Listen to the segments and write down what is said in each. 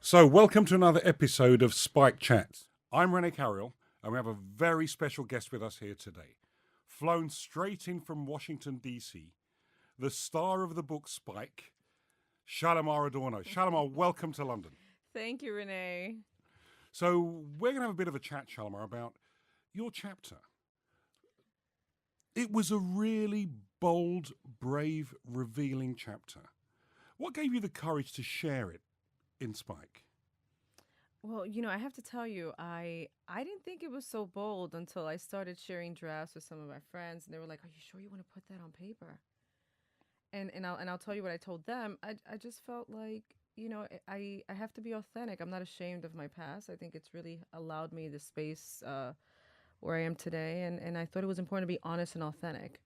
So, welcome to another episode of Spike Chats. I'm Rene, and we have a very special guest with us here today. Flown straight in from Washington, D.C., the star of the book Spike, Shalimar Adorno. Shalimar, welcome to London. Thank you, Rene. So, we're going to have a bit of a chat, Shalimar, about your chapter. It was a really bold, brave, revealing chapter. What gave you the courage to share it in Spike? Well, I have to tell you, I didn't think it was so bold until I started sharing drafts with some of my friends, and they were like, "Are you sure you want to put that on paper?" And I'll tell you what I told them. I just felt like I have to be authentic. I'm not ashamed of my past. I think it's really allowed me the space where I am today, and I thought it was important to be honest and authentic.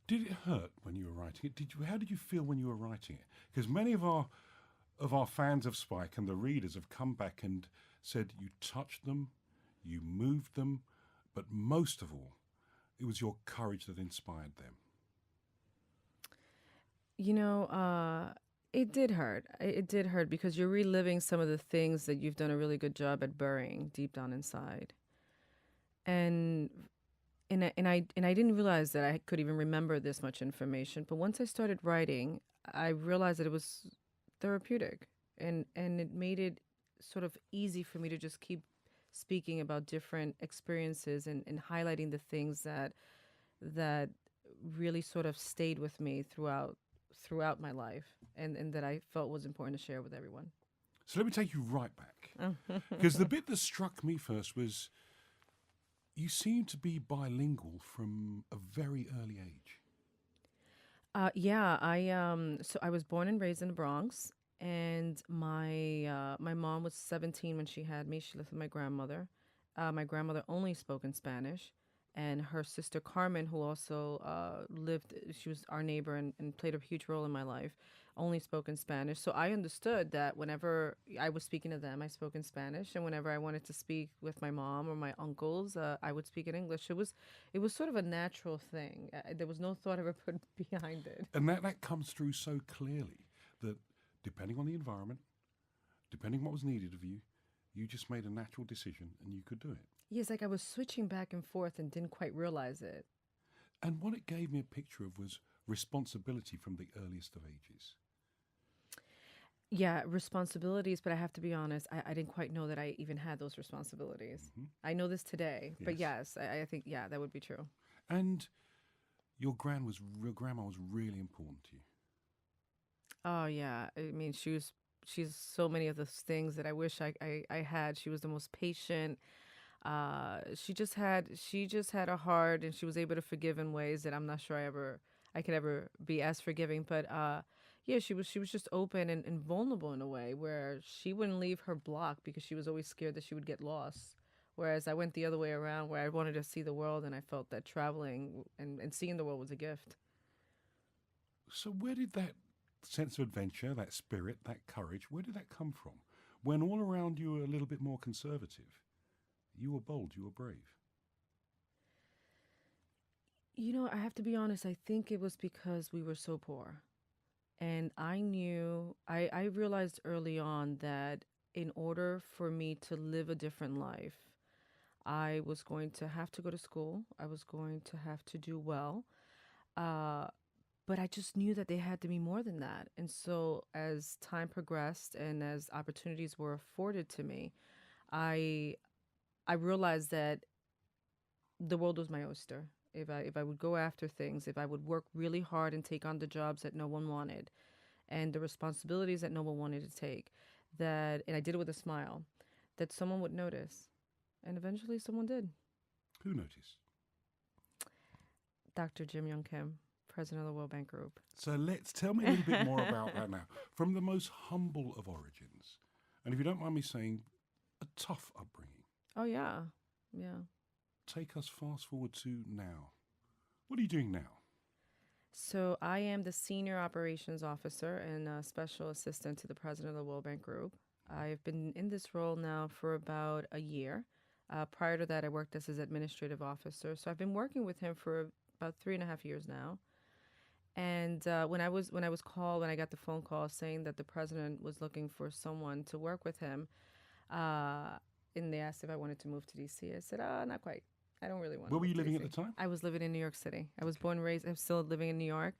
Did it hurt when you were writing it? How did you feel when you were writing it? Because many of our fans of Spike and the readers have come back and said you touched them, you moved them, but most of all, it was your courage that inspired them. It did hurt. It did hurt because you're reliving some of the things that you've done a really good job at burying deep down inside. And and I didn't realize that I could even remember this much information. But once I started writing, I realized that it was therapeutic, and it made it sort of easy for me to just keep speaking about different experiences and highlighting the things that really sort of stayed with me throughout my life, and that I felt was important to share with everyone. So let me take you right back. Because the bit that struck me first was you seem to be bilingual from a very early age. Yeah, so I was born and raised in the Bronx, and my mom was 17 when she had me. She lived with my grandmother. My grandmother only spoke in Spanish, and her sister Carmen, who also lived, she was our neighbor and played a huge role in my life, only spoke in Spanish. So I understood that whenever I was speaking to them, I spoke in Spanish, and whenever I wanted to speak with my mom or my uncles, I would speak in English. It was sort of a natural thing. There was no thought ever put behind it. And that comes through so clearly that depending on the environment, depending what was needed of you, you just made a natural decision and you could do it. Yes, like I was switching back and forth and didn't quite realize it. And what it gave me a picture of was responsibility from the earliest of ages. Yeah, responsibilities, but I have to be honest, I didn't quite know that I even had those responsibilities. Hmm. I know this today, but Yes. yes, I think, yeah, that would be true. And your grandma was really important to you. Oh, yeah. I mean, she's so many of those things that I wish I had. She was the most patient. She just had a heart, and she was able to forgive in ways that I'm not sure I could ever be as forgiving. But yeah, she was just open and vulnerable in a way where she wouldn't leave her block because she was always scared that she would get lost. Whereas I went the other way around, where I wanted to see the world, and I felt that traveling and seeing the world was a gift. So where did that sense of adventure, that spirit, that courage, where did that come from? When all around you were a little bit more conservative, you were bold, you were brave. I have to be honest, I think it was because we were so poor. And I realized early on that in order for me to live a different life, I was going to have to go to school. I was going to have to do well. Uh, but I just knew that they had to be more than that. And so as time progressed and as opportunities were afforded to me, I I realized that the world was my oyster. If I would go after things, if I would work really hard and take on the jobs that no one wanted and the responsibilities that no one wanted to take, that and I did it with a smile, that someone would notice. And eventually someone did. Who noticed? Dr. Jim Young Kim, president of the World Bank Group. So let's tell me a little bit more about that now. From the most humble of origins, and if you don't mind me saying, a tough upbringing. Oh yeah. Yeah. Take us fast forward to now. What are you doing now? So I am the senior operations officer and special assistant to the president of the World Bank Group. I've been in this role now for about a year. Prior to that, I worked as his administrative officer. So I've been working with him for about 3.5 years now. And when I was called, when I got the phone call saying that the president was looking for someone to work with him, uh, and they asked if I wanted to move to DC, I said, not quite. I don't really want to Where were move you to living at DC. the time? I was living in New York City. I was Okay. born and raised. I'm still living in New York.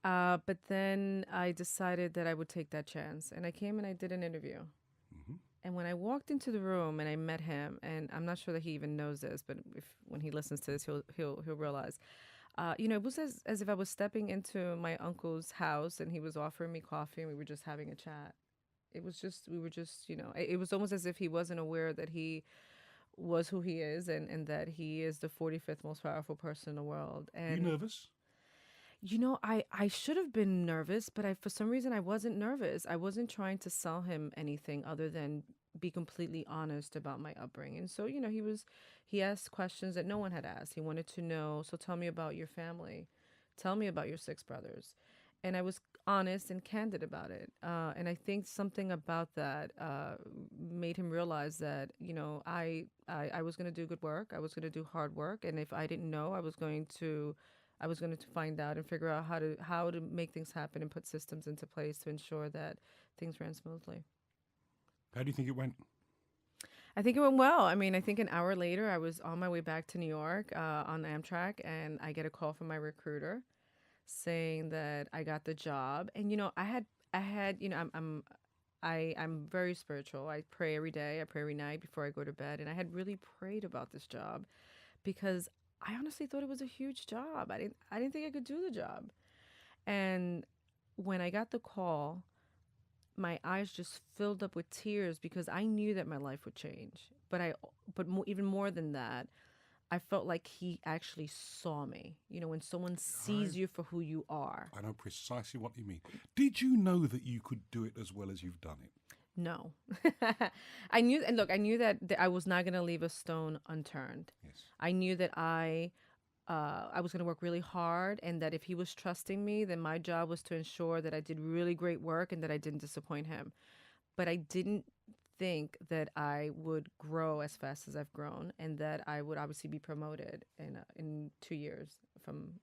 But then I decided that I would take that chance, and I came and I did an interview. Hmm. And when I walked into the room and I met him, and I'm not sure that he even knows this, but if when he listens to this, he'll realize. It was as if I was stepping into my uncle's house, and he was offering me coffee, and we were just having a chat. It was just we were just it was almost as if he wasn't aware that he was who he is, and that he is the 45th most powerful person in the world. Were you And nervous? I should have been nervous, but for some reason I wasn't nervous. I wasn't trying to sell him anything other than be completely honest about my upbringing. So, he asked questions that no one had asked. He wanted to know, so tell me about your family. Tell me about your six brothers. And I was honest and candid about it. And I think something about that made him realize that, I was going to do good work. I was going to do hard work. And if I didn't know, I was going to find out and figure out how to make things happen and put systems into place to ensure that things ran smoothly. How do you think it went? I think it went well. I mean, I think an hour later, I was on my way back to New York on Amtrak, and I get a call from my recruiter saying that I got the job. And I had, I'm very spiritual. I pray every day. I pray every night before I go to bed, and I had really prayed about this job because I honestly thought it was a huge job. I didn't think I could do the job. And when I got the call, my eyes just filled up with tears because I knew that my life would change. Even more than that, I felt like he actually saw me. When someone I, sees you for who you are. I know precisely what you mean. Did you know that you could do it as well as you've done it? No. I knew, and look, I knew that I was not going to leave a stone unturned. Yes. I knew that I was going to work really hard, and that if he was trusting me, then my job was to ensure that I did really great work and that I didn't disappoint him. But I didn't think that I would grow as fast as I've grown, and that I would obviously be promoted in 2 years from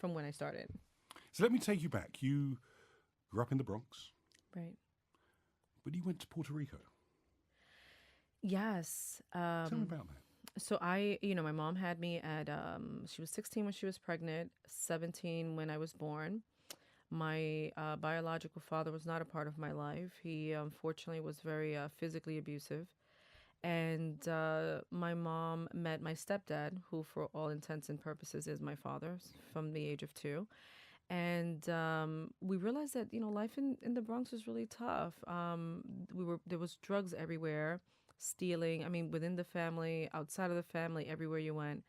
when I started. So let me take you back. You grew up in the Bronx, Right. but you went to Puerto Rico. Yes. Tell me about that. So my mom had me at, she was 16 when she was pregnant, 17 when I was born. My biological father was not a part of my life. He unfortunately was very physically abusive. And my mom met my stepdad, who, for all intents and purposes, is my father from the age of 2. And we realized that life in the Bronx was really tough. There was drugs everywhere, stealing. I mean, within the family, outside of the family, everywhere you went.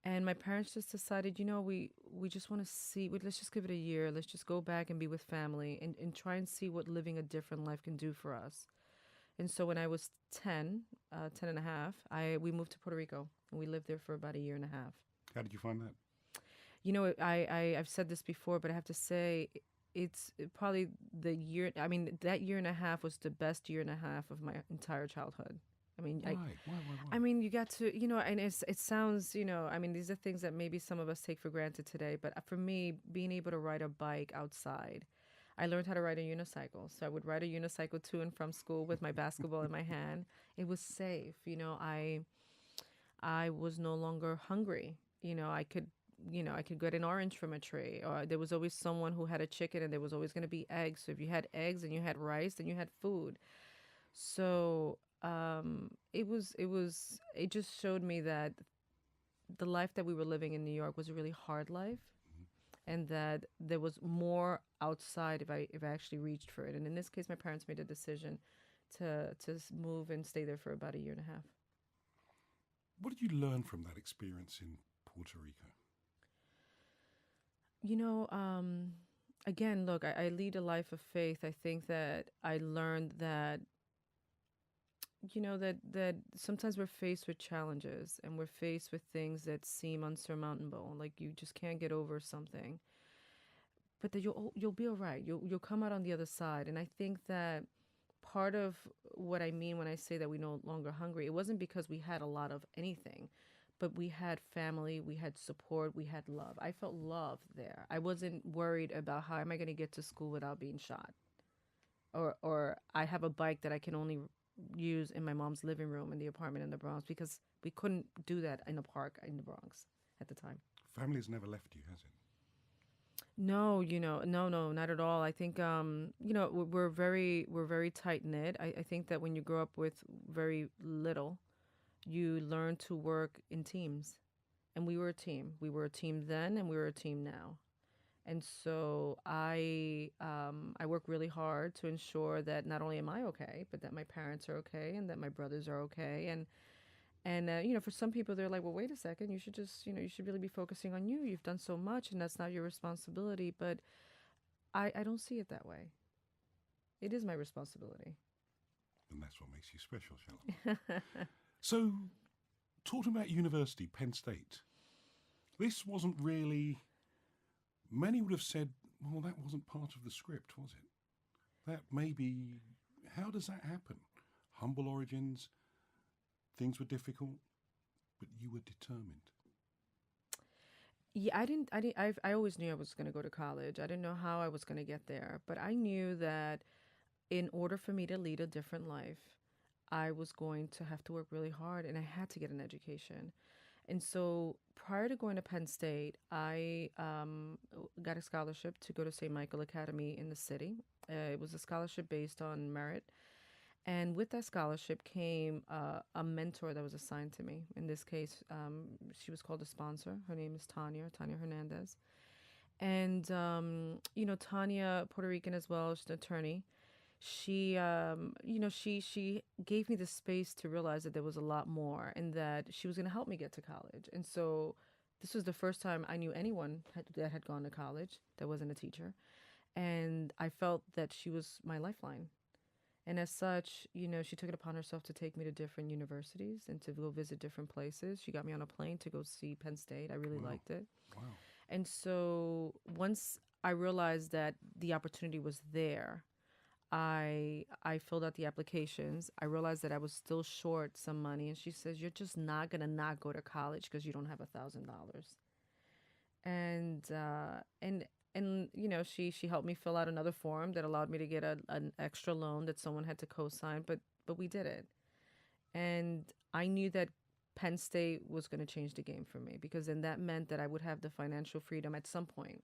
And my parents just decided, we just want to see. Let's just give it a year. Let's just go back and be with family, and try and see what living a different life can do for us. And so when I was 10, 10 and a half, we moved to Puerto Rico, and we lived there for about a year and a half. How did you find that? I've said this before, but I have to say it's probably the year. I mean, that year and a half was the best year and a half of my entire childhood. I mean, Why? I, Why? I mean, you got to, and it sounds, I mean, these are things that maybe some of us take for granted today. But for me, being able to ride a bike outside, I learned how to ride a unicycle. So I would ride a unicycle to and from school with my basketball in my hand. It was safe. I was no longer hungry. I could get an orange from a tree, or there was always someone who had a chicken, and there was always going to be eggs. So if you had eggs and you had rice, then you had food. So it just showed me that the life that we were living in New York was a really hard life, and that there was more outside if I actually reached for it. And in this case, my parents made a decision to move and stay there for about a year and a half. What did you learn from that experience in Puerto Rico? You know, again, look, I lead a life of faith. I think that I learned that, that sometimes we're faced with challenges, and we're faced with things that seem unsurmountable, like you just can't get over something, but that you'll be all right. You'll come out on the other side. And I think that part of what I mean when I say that we no longer hungry, it wasn't because we had a lot of anything, but we had family, we had support, we had love. I felt love there. I wasn't worried about how am I going to get to school without being shot, or I have a bike that I can only use in my mom's living room in the apartment in the Bronx because we couldn't do that in a park in the Bronx at the time. Family's never left you, has it? No, no, not at all. I think, we're very tight knit. I think that when you grow up with very little, you learn to work in teams, and we were a team. We were a team then, and we were a team now. And so I work really hard to ensure that not only am I okay, but that my parents are okay, and that my brothers are okay, and for some people, they're like, well, wait a second, you should just, you should really be focusing on you. You've done so much, and that's not your responsibility. But I don't see it that way. It is my responsibility. And that's what makes you special, Shalimar. So, talking about university, Penn State, this wasn't really, many would have said, well, that wasn't part of the script, was it? That maybe, how does that happen? Humble origins, things were difficult, but you were determined. Yeah, I always knew I was going to go to college. I didn't know how I was going to get there, but I knew that in order for me to lead a different life, I was going to have to work really hard, and I had to get an education. And so prior to going to Penn State, I got a scholarship to go to St. Michael Academy in the city. It was a scholarship based on merit. And with that scholarship came a mentor that was assigned to me. In this case, she was called a sponsor. Her name is Tanya Hernandez. And, Tanya, Puerto Rican as well, she's an attorney. She gave me the space to realize that there was a lot more and that she was going to help me get to college. And so this was the first time I knew anyone that had gone to college that wasn't a teacher. And I felt that she was my lifeline. And as such, she took it upon herself to take me to different universities and to go visit different places. She got me on a plane to go see Penn State. I really liked it. Wow. And so once I realized that the opportunity was there, I filled out the applications. I realized that I was still short some money, and she says, "You're just not gonna not go to college because you don't have $1,000." And she helped me fill out another form that allowed me to get an extra loan that someone had to co-sign, but we did it. And I knew that Penn State was going to change the game for me, because then that meant that I would have the financial freedom at some point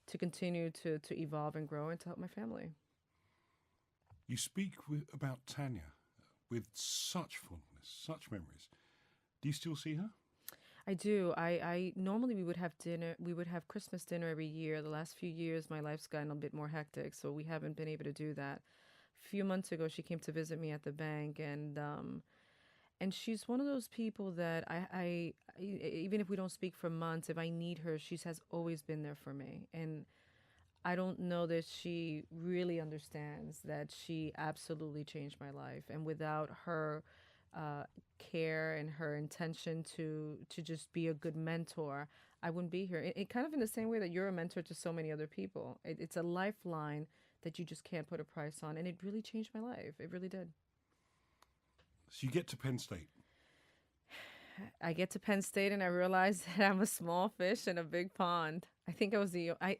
to continue to evolve and grow and to help my family. You speak about Tanya with such fondness, such memories. Do you still see her? I do. I normally we would have dinner. We would have Christmas dinner every year. The last few years, my life's gotten a bit more hectic, so we haven't been able to do that. A few months ago, she came to visit me at the bank, and she's one of those people that even if we don't speak for months, if I need her, she has always been there for me. And I don't know that she really understands that she absolutely changed my life. And without her care and her intention to just be a good mentor, I wouldn't be here. It kind of in the same way that you're a mentor to so many other people. It's a lifeline that you just can't put a price on. And it really changed my life. It really did. So you get to Penn State. I get to Penn State and I realize that I'm a small fish in a big pond. I think I was I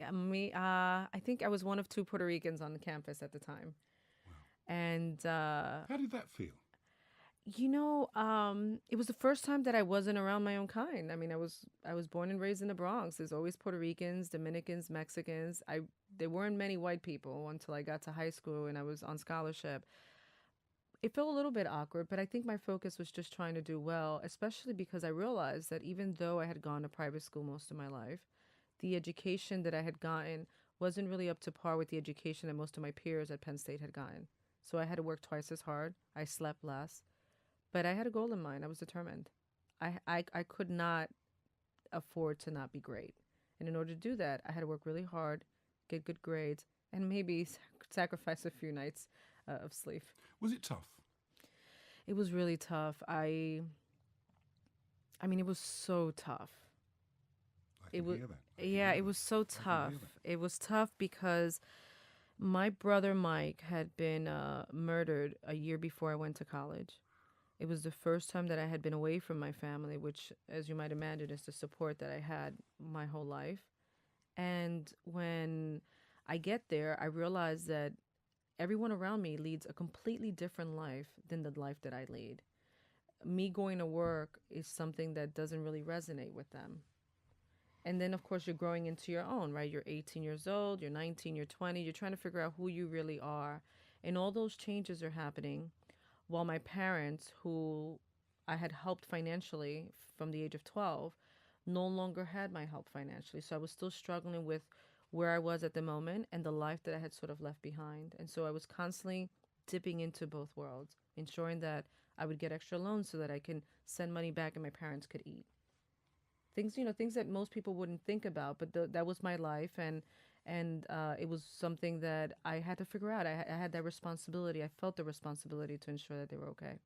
think I was one of two Puerto Ricans on the campus at the time. Wow. And How did that feel? It was the first time that I wasn't around my own kind. I mean, I was born and raised in the Bronx. There's always Puerto Ricans, Dominicans, Mexicans. There weren't many white people until I got to high school and I was on scholarship. It felt a little bit awkward, but I think my focus was just trying to do well, especially because I realized that even though I had gone to private school most of my life, the education that I had gotten wasn't really up to par with the education that most of my peers at Penn State had gotten. So I had to work twice as hard. I slept less. But I had a goal in mind. I was determined. I could not afford to not be great. And in order to do that, I had to work really hard, get good grades, and maybe sacrifice a few nights of sleep. Was it tough? It was really tough. I mean, it was so tough. I can hear that. It was so tough. It was tough because My brother Mike had been murdered a year before I went to college. It was the first time that I had been away from my family, which, as you might imagine, is the support that I had my whole life. And when I get there, I realize that everyone around me leads a completely different life than the life that I lead. Me going to work is something that doesn't really resonate with them. And then, of course, you're growing into your own, right? You're 18 years old, you're 19, you're 20, you're trying to figure out who you really are. And all those changes are happening while my parents, who I had helped financially from the age of 12, no longer had my help financially. So I was still struggling with where I was at the moment and the life that I had sort of left behind. And so I was constantly dipping into both worlds, ensuring that I would get extra loans so that I can send money back and my parents could eat. Things that most people wouldn't think about, but that was my life, and it was something that I had to figure out. I had that responsibility. I felt the responsibility to ensure that they were okay.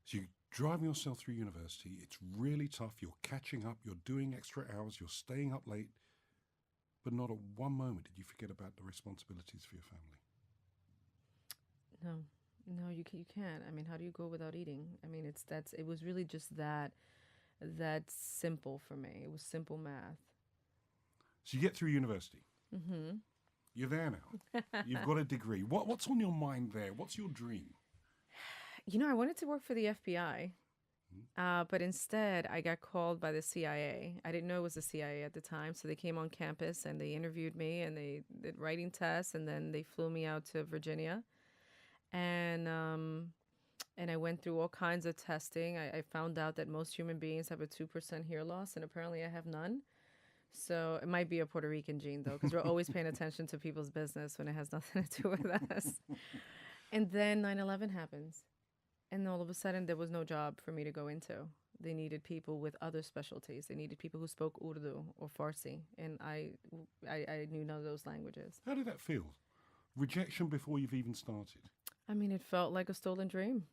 So you're driving yourself through university. It's really tough. You're catching up. You're doing extra hours. You're staying up late. But not at one moment did you forget about the responsibilities for your family. No, no, you can't. I mean, how do you go without eating? I mean, it was really just that simple for me. It was simple math. So you get through university. Mm-hmm. You're there now. You've got a degree. What's on your mind there? What's your dream? I wanted to work for the FBI, but instead I got called by the CIA. I didn't know it was the CIA at the time, so they came on campus and they interviewed me and they did writing tests, and then they flew me out to Virginia, and I went through all kinds of testing. I found out that most human beings have a 2% hear loss, and apparently I have none. So it might be a Puerto Rican gene, though, because we're always paying attention to people's business when it has nothing to do with us. And then 9/11 happens. And all of a sudden, there was no job for me to go into. They needed people with other specialties. They needed people who spoke Urdu or Farsi. And I knew none of those languages. How did that feel? Rejection before you've even started. I mean, it felt like a stolen dream.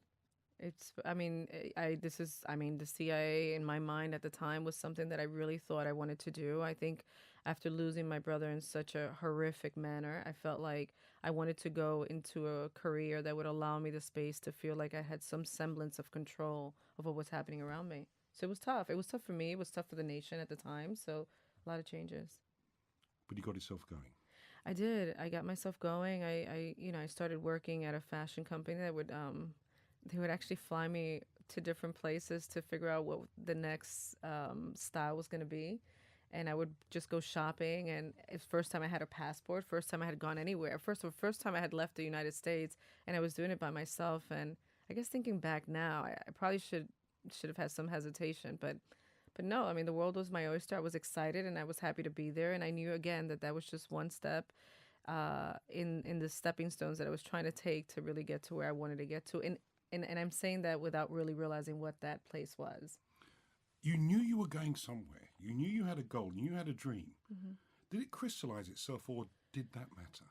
I mean, the CIA in my mind at the time was something that I really thought I wanted to do. I think after losing my brother in such a horrific manner, I felt like I wanted to go into a career that would allow me the space to feel like I had some semblance of control of what was happening around me. So it was tough. It was tough for me. It was tough for the nation at the time. So a lot of changes. But you got yourself going. I did. I got myself going. I started working at a fashion company that would they would actually fly me to different places to figure out what the next style was going to be. And I would just go shopping. And it's first time I had a passport, first time I had gone anywhere, first time I had left the United States, and I was doing it by myself. And I guess thinking back now, I probably should have had some hesitation, but no. I mean, the world was my oyster. I was excited and I was happy to be there. And I knew again that that was just one step in the stepping stones that I was trying to take to really get to where I wanted to get to. And I'm saying that without really realizing what that place was. You knew you were going somewhere. You knew you had a goal. You knew you had a dream. Mm-hmm. Did it crystallize itself, or did that matter?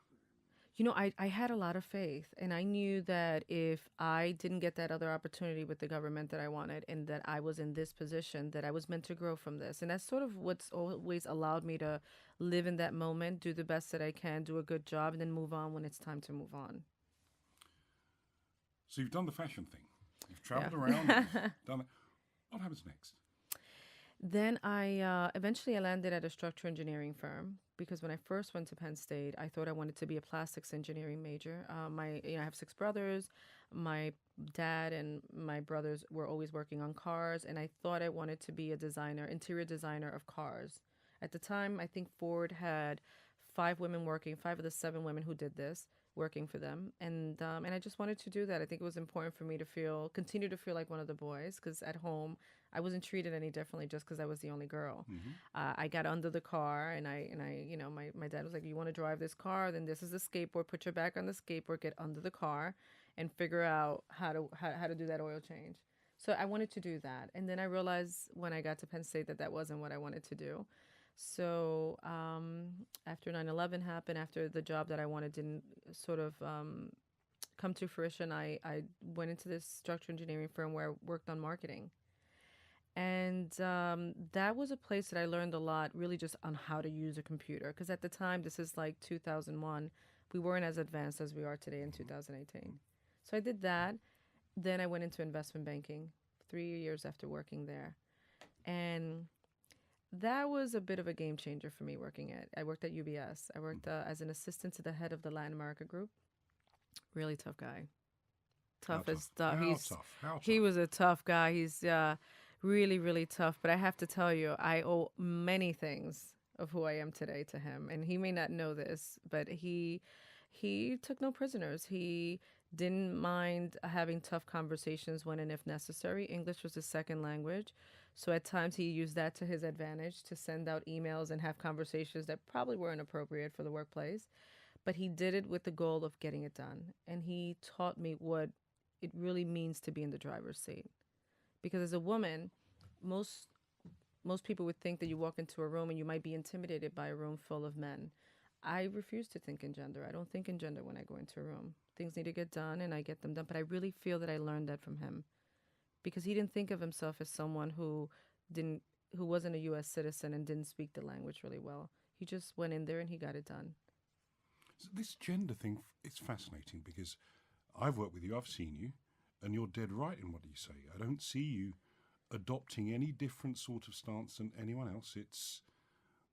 I had a lot of faith, and I knew that if I didn't get that other opportunity with the government that I wanted, and that I was in this position, that I was meant to grow from this. And that's sort of what's always allowed me to live in that moment, do the best that I can, do a good job, and then move on when it's time to move on. So you've done the fashion thing. You've traveled Yeah. around. You've done it. What happens next? Then I eventually I landed at a structural engineering firm because when I first went to Penn State, I thought I wanted to be a plastics engineering major. I have six brothers. My dad and my brothers were always working on cars, and I thought I wanted to be a designer, interior designer of cars. At the time, I think Ford had five of the seven women who did this working for them, and I just wanted to do that. I think it was important for me to continue to feel like one of the boys, because at home I wasn't treated any differently just because I was the only girl. Mm-hmm. I got under the car, and my dad was like, "You want to drive this car? Then this is the skateboard. Put your back on the skateboard, get under the car, and figure out how to do that oil change." So I wanted to do that, and then I realized when I got to Penn State that that wasn't what I wanted to do. So after 9/11 happened, after the job that I wanted didn't sort of come to fruition, I went into this structural engineering firm where I worked on marketing. And that was a place that I learned a lot, really just on how to use a computer. Because at the time, this is like 2001, we weren't as advanced as we are today in 2018. So I did that. Then I went into investment banking 3 years after working there. And that was a bit of a game changer for me working at. I worked at UBS. I worked as an assistant to the head of the Latin America group. Really tough guy. How Tough tough? as tough. How tough? How He tough? was a tough guy. He's really really tough. But I have to tell you, I owe many things of who I am today to him. And he may not know this, but he took no prisoners. He didn't mind having tough conversations when and if necessary. English was his second language. So at times he used that to his advantage to send out emails and have conversations that probably weren't appropriate for the workplace. But he did it with the goal of getting it done. And he taught me what it really means to be in the driver's seat. Because as a woman, most most people would think that you walk into a room and you might be intimidated by a room full of men. I refuse to think in gender. I don't think in gender when I go into a room. Things need to get done and I get them done. But I really feel that I learned that from him because he didn't think of himself as someone didn't who wasn't a US citizen and didn't speak the language really well. He just went in there and he got it done. So this gender thing, it's fascinating because I've worked with you, I've seen you, and you're dead right in what you say. I don't see you adopting any different sort of stance than anyone else. It's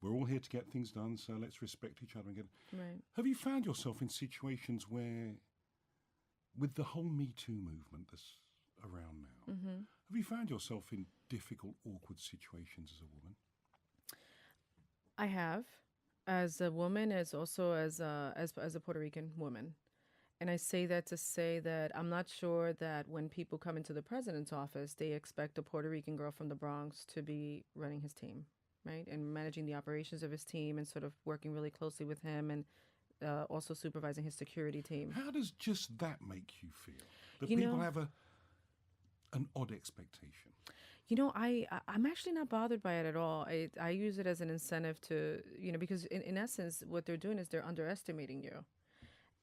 we're all here to get things done, so let's respect each other and get. Right. Have you found yourself in situations where, with the whole Me Too movement that's around now, have you found yourself in difficult, awkward situations as a woman? I have, as a woman, as also as a Puerto Rican woman. And I say that to say that I'm not sure that when people come into the president's office, they expect a Puerto Rican girl from the Bronx to be running his team, right? And managing the operations of his team and sort of working really closely with him and also supervising his security team. How does just that make you feel? That You people know, have an odd expectation? I'm actually not bothered by it at all. I use it as an incentive to, because in essence, what they're doing is they're underestimating you.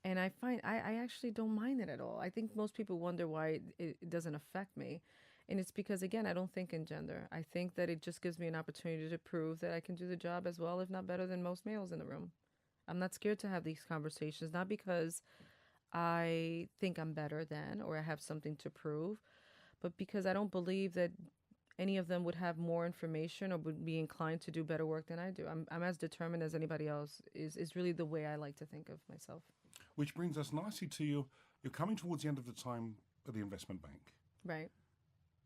And I actually don't mind it at all. I think most people wonder why it doesn't affect me. And it's because, again, I don't think in gender. I think that it just gives me an opportunity to prove that I can do the job as well, if not better than most males in the room. I'm not scared to have these conversations, not because I think I'm better than or I have something to prove, but because I don't believe that any of them would have more information or would be inclined to do better work than I do. I'm as determined as anybody else is really the way I like to think of myself. Which brings us nicely to you. You're coming towards the end of the time at the investment bank, Right.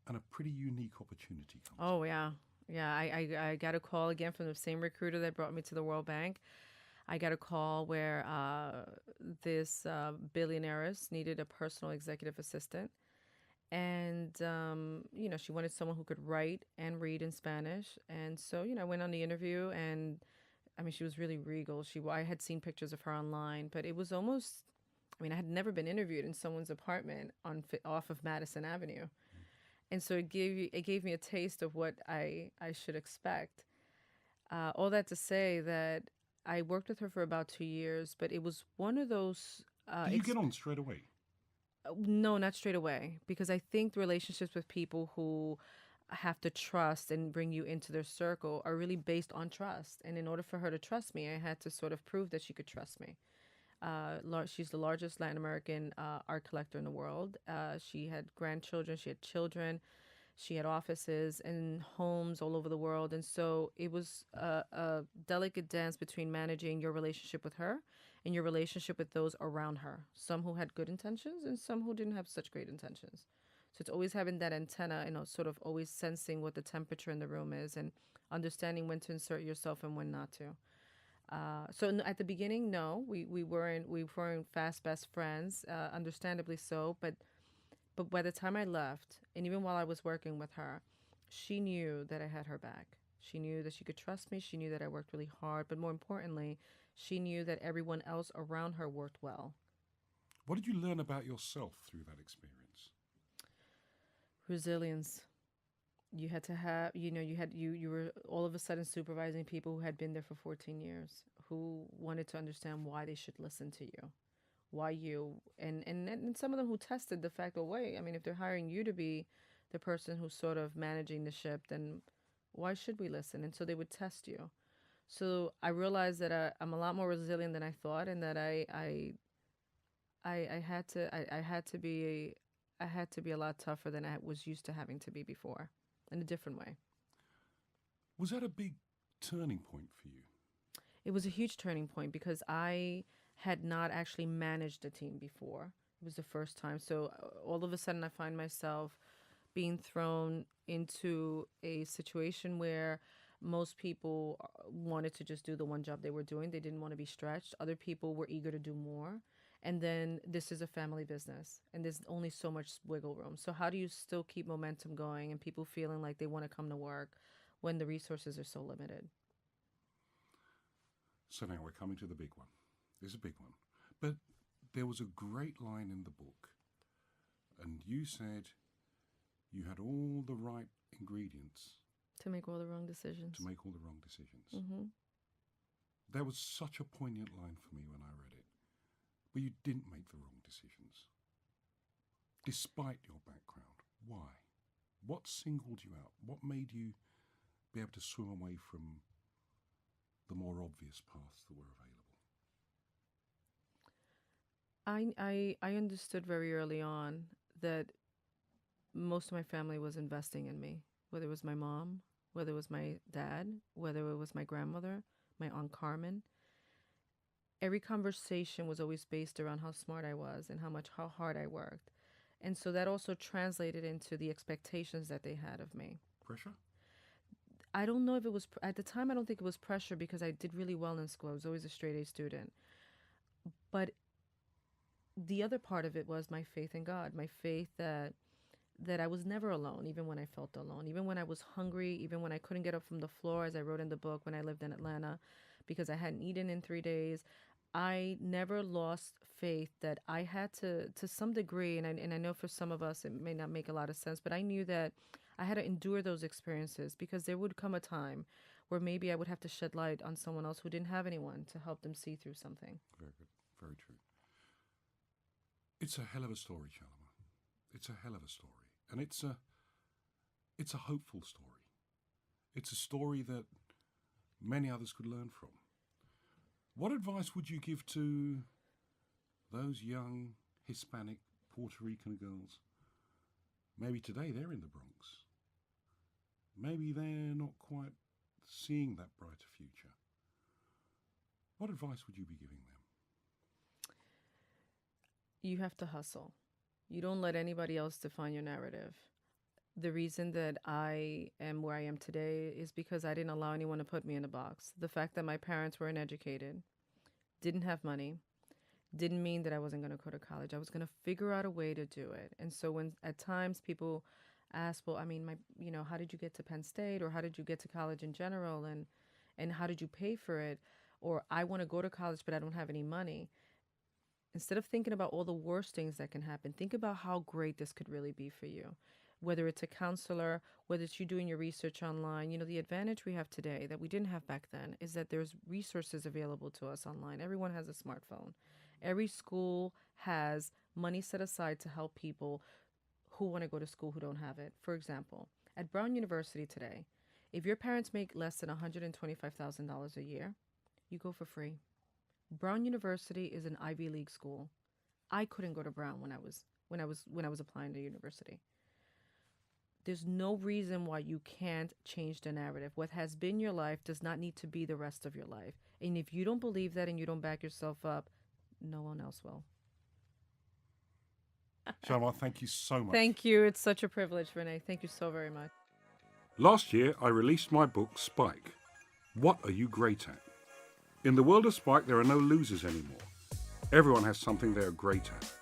and a pretty unique opportunity comes. Oh, yeah. Yeah, I got a call again from the same recruiter that brought me to the World Bank. I got a call where this billionaires needed a personal executive assistant. And, she wanted someone who could write and read in Spanish. And so, I went on the interview and I mean, she was really regal. I had seen pictures of her online, but it was almost, I mean, I had never been interviewed in someone's apartment off of Madison Avenue. And so it gave me a taste of what I should expect. All that to say that I worked with her for about 2 years, but it was one of those. Do you get on straight away? No, not straight away, because I think the relationships with people who have to trust and bring you into their circle are really based on trust. And in order for her to trust me, I had to sort of prove that she could trust me. She's the largest Latin American art collector in the world. She had grandchildren, she had children, she had offices and homes all over the world. And so it was a delicate dance between managing your relationship with her and your relationship with those around her, some who had good intentions and some who didn't have such great intentions. So it's always having that antenna, sort of always sensing what the temperature in the room is and understanding when to insert yourself and when not to. At the beginning, no, we weren't fast best friends, understandably so. But by the time I left, and even while I was working with her, she knew that I had her back. She knew that she could trust me. She knew that I worked really hard. But more importantly, she knew that everyone else around her worked well. What did you learn about yourself through that experience? Resilience. You had to have, you were all of a sudden supervising people who had been there for 14 years, who wanted to understand why they should listen to you, why you, and some of them who tested the fact, oh, wait, I mean, if they're hiring you to be the person who's sort of managing the ship, then why should we listen? And so they would test you. So I realized that I'm a lot more resilient than I thought, and that I had to I had to be a lot tougher than I was used to having to be before, in a different way. Was that a big turning point for you? It was a huge turning point because I had not actually managed a team before. It was the first time. So all of a sudden, I find myself being thrown into a situation where most people wanted to just do the one job they were doing. They didn't want to be stretched. Other people were eager to do more. And then this is a family business, and there's only so much wiggle room. So how do you still keep momentum going and people feeling like they want to come to work when the resources are so limited? So now we're coming to the big one. There's a big one. But there was a great line in the book, and you said you had all the right ingredients To make all the wrong decisions. to make all the wrong decisions. Mm-hmm. That was such a poignant line for me when I read it. But you didn't make the wrong decisions. Despite your background. Why? What singled you out? What made you be able to swim away from the more obvious paths that were available? I understood very early on that most of my family was investing in me, whether it was my mom, whether it was my dad, whether it was my grandmother, my Aunt Carmen. Every conversation was always based around how smart I was and how hard I worked. And so that also translated into the expectations that they had of me. Pressure? I don't know if it was, at the time, I don't think it was pressure because I did really well in school. I was always a straight A student. But the other part of it was my faith in God, my faith that I was never alone, even when I felt alone, even when I was hungry, even when I couldn't get up from the floor, as I wrote in the book when I lived in Atlanta, because I hadn't eaten in 3 days. I never lost faith that I had to some degree, and I know for some of us it may not make a lot of sense, but I knew that I had to endure those experiences because there would come a time where maybe I would have to shed light on someone else who didn't have anyone to help them see through something. Very good. Very true. It's a hell of a story, Shalimar. It's a hell of a story. And it's a hopeful story. It's a story that many others could learn from. What advice would you give to those young Hispanic Puerto Rican girls? Maybe today they're in the Bronx. Maybe they're not quite seeing that brighter future. What advice would you be giving them? You have to hustle. You don't let anybody else define your narrative. The reason that I am where I am today is because I didn't allow anyone to put me in a box. The fact that my parents weren't educated, didn't have money, didn't mean that I wasn't going to go to college. I was going to figure out a way to do it. And so when at times people ask, well, I mean, how did you get to Penn State, or how did you get to college in general, and how did you pay for it? Or I want to go to college, but I don't have any money. Instead of thinking about all the worst things that can happen, think about how great this could really be for you. Whether it's a counselor, whether it's you doing your research online. The advantage we have today that we didn't have back then is that there's resources available to us online. Everyone has a smartphone. Every school has money set aside to help people who want to go to school who don't have it. For example, at Brown University today, if your parents make less than $125,000 a year, you go for free. Brown University is an Ivy League school. I couldn't go to Brown when I was applying to university. There's no reason why you can't change the narrative. What has been your life does not need to be the rest of your life. And if you don't believe that and you don't back yourself up, no one else will. Shalimar, thank you so much. Thank you. It's such a privilege, Rene. Thank you so very much. Last year, I released my book, Spike. What are you great at? In the world of Spike, there are no losers anymore. Everyone has something they are great at.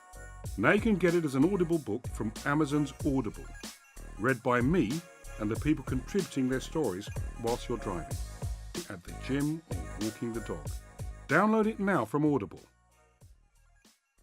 Now you can get it as an Audible book from Amazon's Audible, read by me and the people contributing their stories whilst you're driving, at the gym or walking the dog. Download it now from Audible.